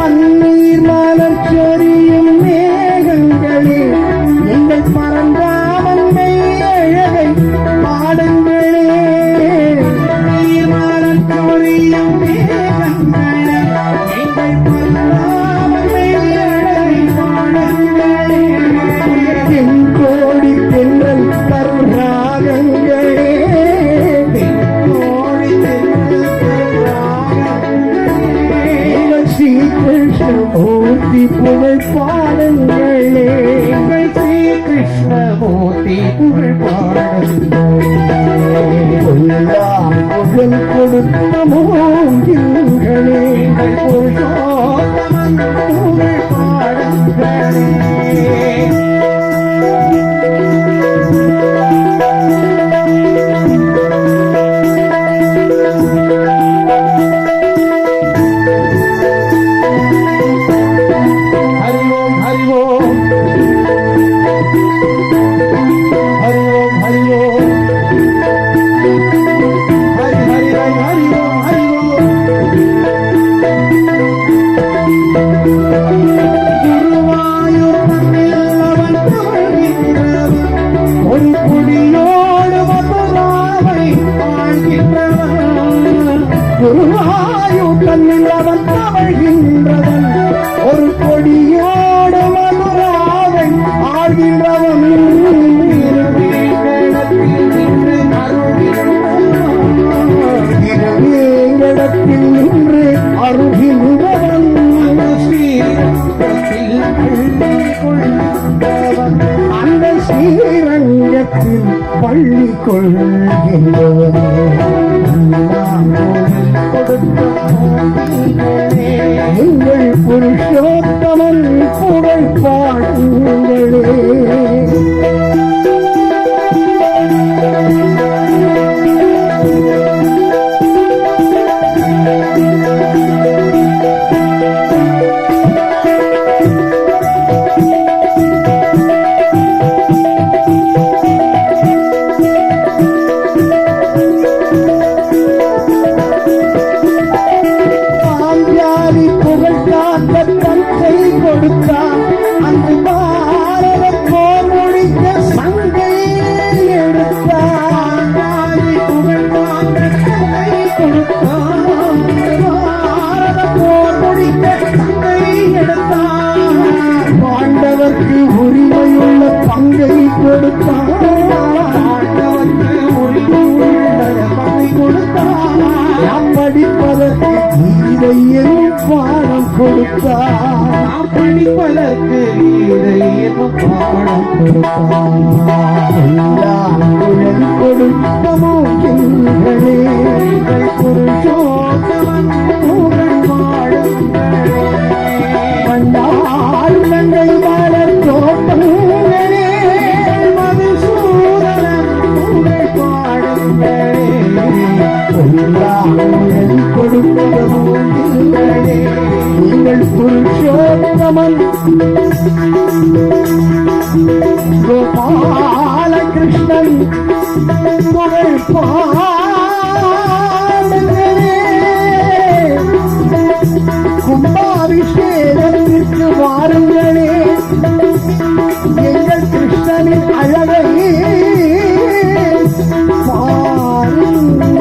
பன்னீர் மலர் சொரியும் மேகங்களே எங்கள் பரந்தாமன்மை அழகை பாடுங்களே. பன்னீர் மலர் சொரியும் மேகங்களே எங்கள் பரந்தாமன்மை அழகை பாடுங்களே. என் கோடி தென்றல் தரும் ராகங்களே ஸ்ரீ கிருஷ்ணமூர்த்தி புகழ் பாடுங்களே. ஸ்ரீ கிருஷ்ணமூர்த்தி புகழ் பாடுங்களே. புகழ் கொடுத்த மூங்கில்களே புருஷோத்தமன் புகழ் பாடுங்களே. குருவாயூட்டவன் தவழ்கின்றவன் ஒரு கொடியோடு மதுராவை ஆழ்கின்றவன். திருவேங்கடத்தில் நின்று அருகின்றவன் அந்த ஸ்ரீரங்கத்தில் பள்ளி கொள்கின்றவன். எங்கள் புருஷோத்தமன் புகழ் பாடுங்களே. அங்கு பாரத போர் முடிக்க சங்கை எடுத்தான். பாரத போர் முடிக்க சங்கை எடுத்தான். பாண்டவர்க்கு உரிமையுள்ள பங்கை கொடுத்தான். பாண்டவர்க்கு உரிமையுள்ள பங்கை கொடுத்தான். படிப்பதற்கு கீதை என்னும் பாடம் கொடுத்தார். படிப்பதற்கு கீதை என்னும் பாடம் கொடுத்தார். கொடுத்த மூக்கிங்களே புருஷோத்தமன் புகழ் பாடுங்களே. கண்டால் கண்கள் மலர் தோட்டங்களே மதுசூதனன் புகழ் பாடுங்களே. கொடுத்த மூங்கில்களே நீங்கள் புருஷோத்தமன் கோபாலகிருஷ்ணன் புகழ் பாடுங்களே. கும்பாபிஷேகத்திற்கு வாருங்களே எங்கள் கிருஷ்ணனின் அழகை பாருங்கள்.